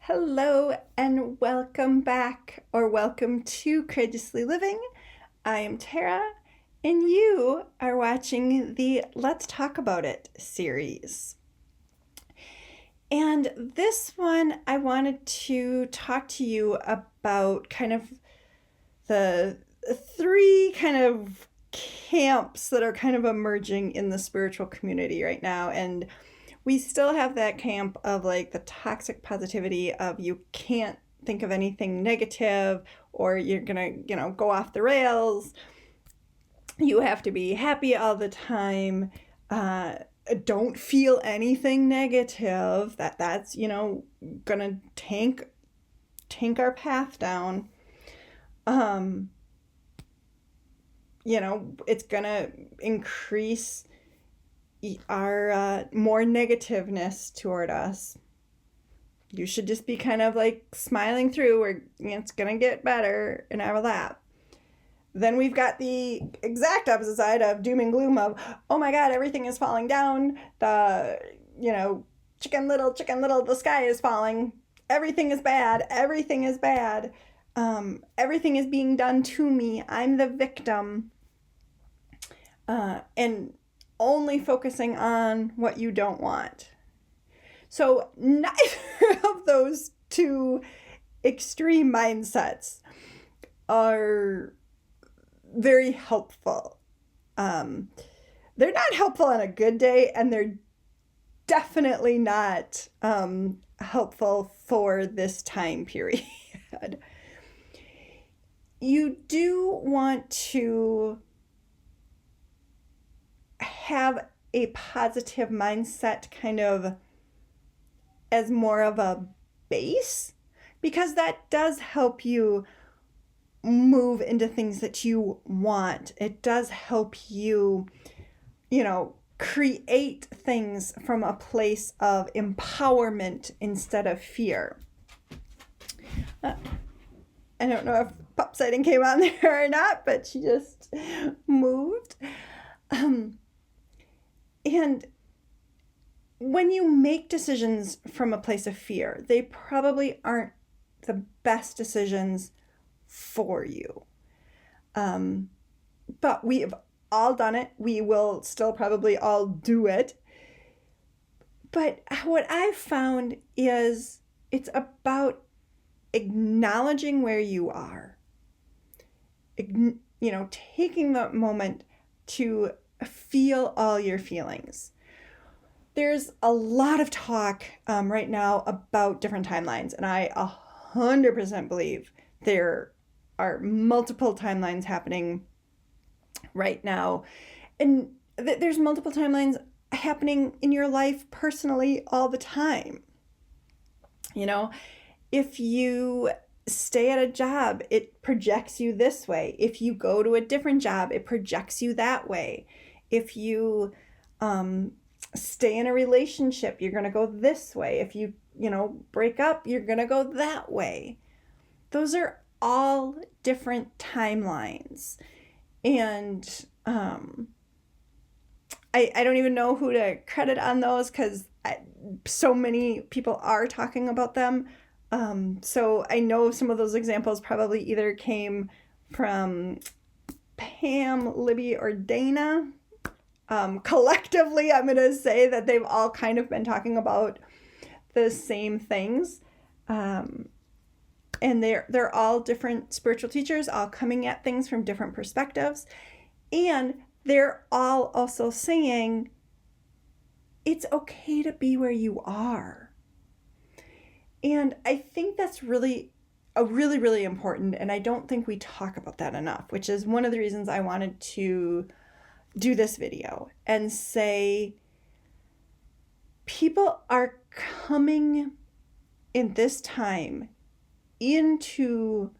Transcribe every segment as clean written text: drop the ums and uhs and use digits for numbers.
Hello and welcome back or welcome to Courageously Living. I am Tara and you are watching the Let's Talk About It series. And this one I wanted to talk to you about kind of the three kind of camps that are kind of emerging in the spiritual community right now. And we still have that camp of like the toxic positivity of you can't think of anything negative or you're gonna, go off the rails. You have to be happy all the time. Don't feel anything negative. That's gonna tank our path down. It's gonna increase our more negativeness toward us. You should just be kind of like smiling through, or it's gonna get better and all that. Then we've got the exact opposite side of doom and gloom of, oh my god, everything is falling down. The chicken little, the sky is falling. Everything is bad. Everything is bad. Everything is being done to me. I'm the victim. And only focusing on what you don't want. So neither of those two extreme mindsets are very helpful. They're not helpful on a good day, and they're definitely not helpful for this time period. You do want to have a positive mindset kind of as more of a base, because that does help you move into things that you want. It does help you, create things from a place of empowerment instead of fear. I don't know if pup sighting came on there or not, but she just moved. And when you make decisions from a place of fear, they probably aren't the best decisions for you. But we've all done it. We will still probably all do it. But what I've found is it's about acknowledging where you are. Taking the moment to feel all your feelings. There's a lot of talk right now about different timelines, and I 100% believe there are multiple timelines happening right now. And there's multiple timelines happening in your life personally all the time. If you stay at a job, it projects you this way. If you go to a different job, it projects you that way. If you stay in a relationship, you're going to go this way. If you, break up, you're going to go that way. Those are all different timelines. And I don't even know who to credit on those, because so many people are talking about them. So I know some of those examples probably either came from Pam, Libby, or Dana. Collectively, I'm going to say that they've all kind of been talking about the same things. And they're all different spiritual teachers, all coming at things from different perspectives. And they're all also saying it's okay to be where you are. And I think that's really important. And I don't think we talk about that enough, which is one of the reasons I wanted to do this video and say people are coming in this time into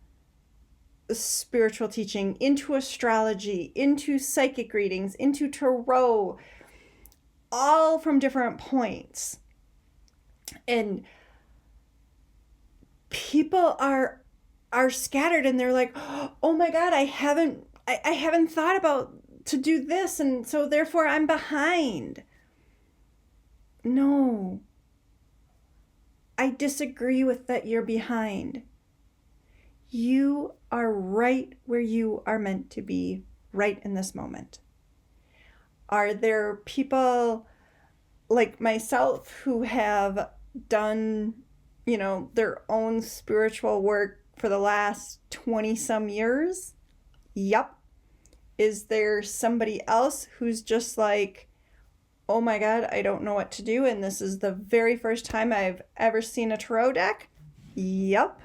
spiritual teaching, into astrology, into psychic readings, into tarot, all from different points. And people are scattered, and they're like, oh my God, I haven't thought about to do this, and so therefore I'm behind. No. I disagree with that you're behind. You are right where you are meant to be right in this moment. Are there people like myself who have done, their own spiritual work for the last 20 some years? Yup. Is there somebody else who's just like, oh my God, I don't know what to do, and this is the very first time I've ever seen a tarot deck? Yup.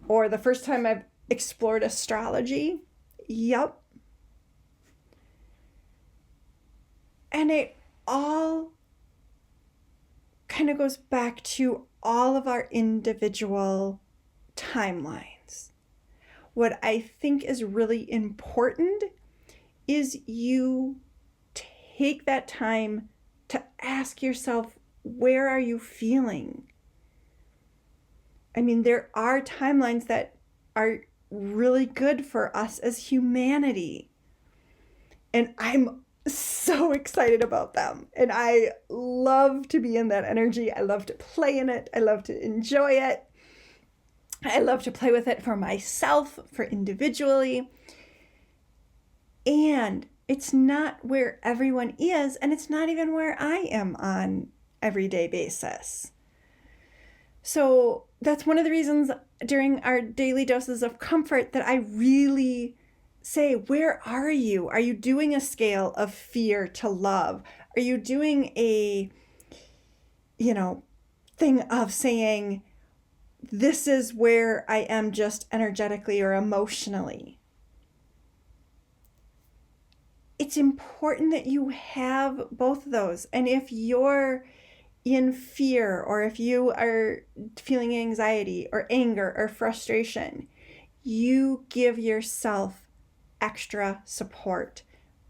Or the first time I've explored astrology? Yup. And it all kind of goes back to all of our individual timelines. What I think is really important is you take that time to ask yourself, where are you feeling? I mean, there are timelines that are really good for us as humanity. And I'm so excited about them. And I love to be in that energy. I love to play in it. I love to enjoy it. I love to play with it for myself, for individually. And it's not where everyone is, and it's not even where I am on everyday basis. So that's one of the reasons during our daily doses of comfort that I really say, where are you? Are you doing a scale of fear to love? Are you doing a, thing of saying, this is where I am just energetically or emotionally? It's important that you have both of those. And if you're in fear, or if you are feeling anxiety or anger or frustration, you give yourself extra support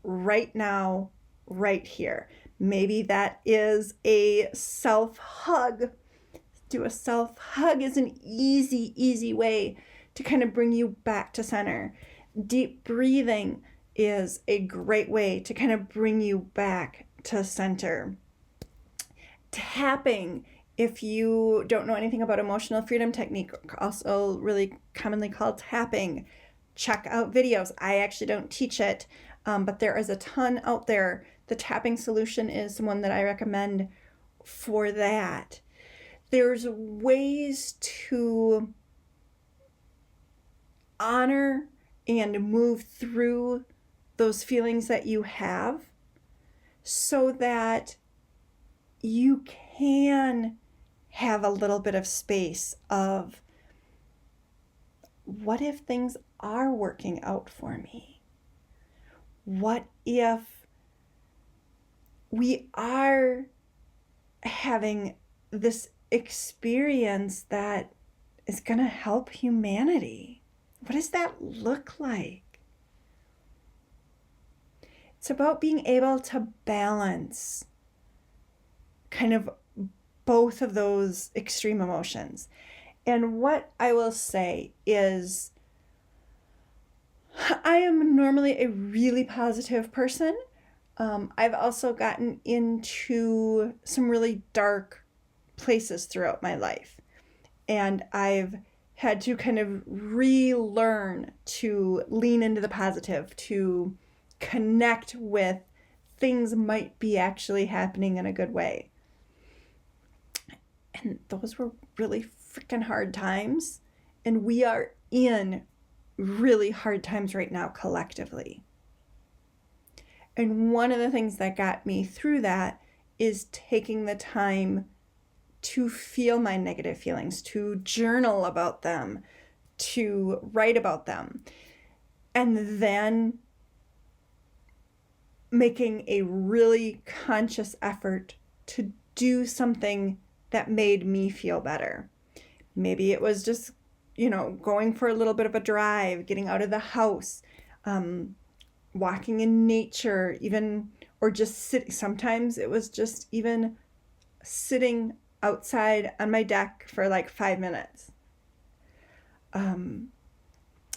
right now, right here. Maybe that is a self-hug. Do a self-hug is an easy way to kind of bring you back to center. Deep breathing is a great way to kind of bring you back to center. Tapping, if you don't know anything about emotional freedom technique, also really commonly called tapping, check out videos. I actually don't teach it, but there is a ton out there. The tapping solution is one that I recommend for that. There's ways to honor and move through those feelings that you have so that you can have a little bit of space of, what if things are working out for me? What if we are having this experience that is going to help humanity? What does that look like? It's about being able to balance kind of both of those extreme emotions. And what I will say is, I am normally a really positive person. I've also gotten into some really dark places throughout my life. And I've had to kind of relearn to lean into the positive, to connect with things might be actually happening in a good way. And those were really freaking hard times. And we are in really hard times right now collectively. And one of the things that got me through that is taking the time to feel my negative feelings, to journal about them, to write about them, and then making a really conscious effort to do something that made me feel better. Maybe it was just, going for a little bit of a drive, getting out of the house, walking in nature, even, or just sitting. Sometimes it was just even sitting outside on my deck for like 5 minutes.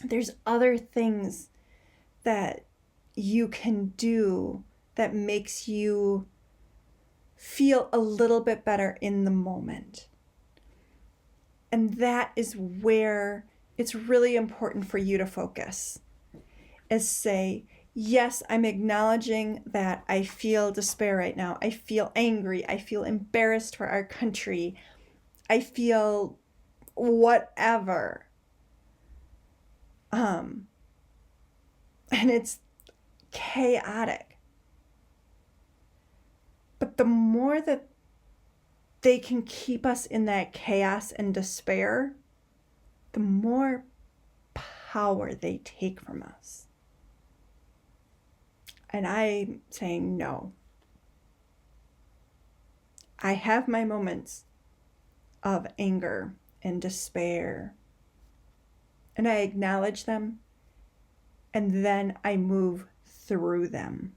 There's other things that you can do that makes you feel a little bit better in the moment. And that is where it's really important for you to focus, is say, yes, I'm acknowledging that I feel despair right now. I feel angry. I feel embarrassed for our country. I feel whatever. And it's chaotic. But the more that they can keep us in that chaos and despair, the more power they take from us. And I'm saying no. I have my moments of anger and despair, and I acknowledge them, and then I move through them.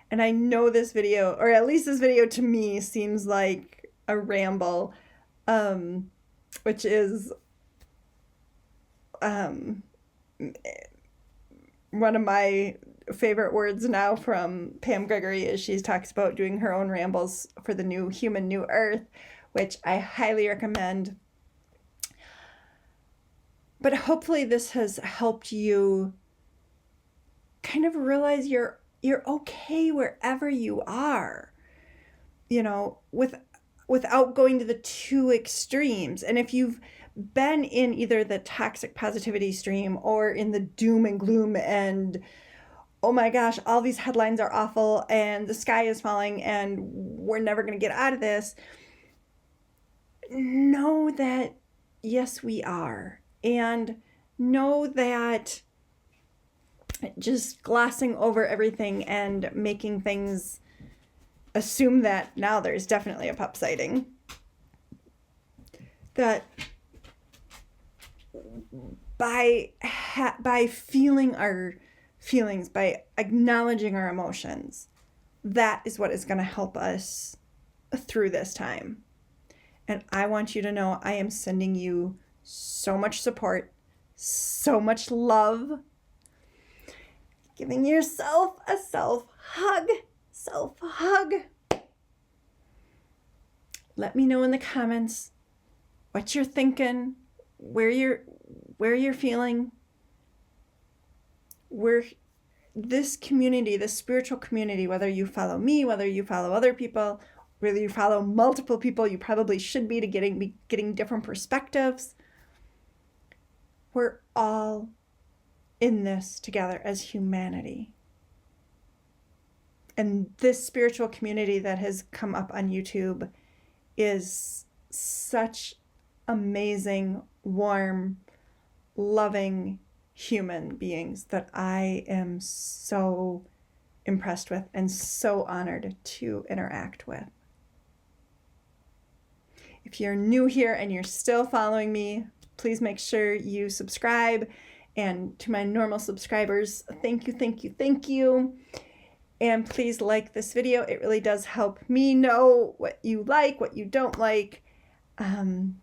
And I know this video, or at least this video to me, seems like a ramble, which is one of my favorite words now from Pam Gregory, is she talks about doing her own rambles for the new human, new earth, which I highly recommend. But hopefully this has helped you kind of realize you're okay wherever you are, you know, without going to the two extremes. And if you've been in either the toxic positivity stream or in the doom and gloom and, oh my gosh, all these headlines are awful and the sky is falling and we're never going to get out of this, know that yes, we are. And know that just glossing over everything and making things assume that now there's definitely a pup sighting, that by feeling our feelings, by acknowledging our emotions, that is what is going to help us through this time. And I want you to know I am sending you so much support, so much love, giving yourself a self-hug. Let me know in the comments what you're thinking, where you're feeling. This community, this spiritual community, whether you follow me, whether you follow other people, whether you follow multiple people, you probably should be, to getting different perspectives. We're all in this together as humanity. And this spiritual community that has come up on YouTube is such amazing, warm, loving human beings that I am so impressed with and so honored to interact with. If you're new here and you're still following me, please make sure you subscribe. And to my normal subscribers, thank you. And please like this video. It really does help me know what you like, what you don't like. And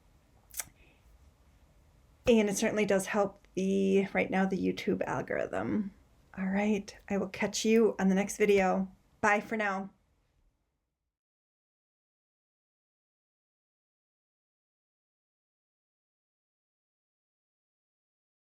it certainly does help right now the YouTube algorithm. All right, I will catch you on the next video. Bye for now.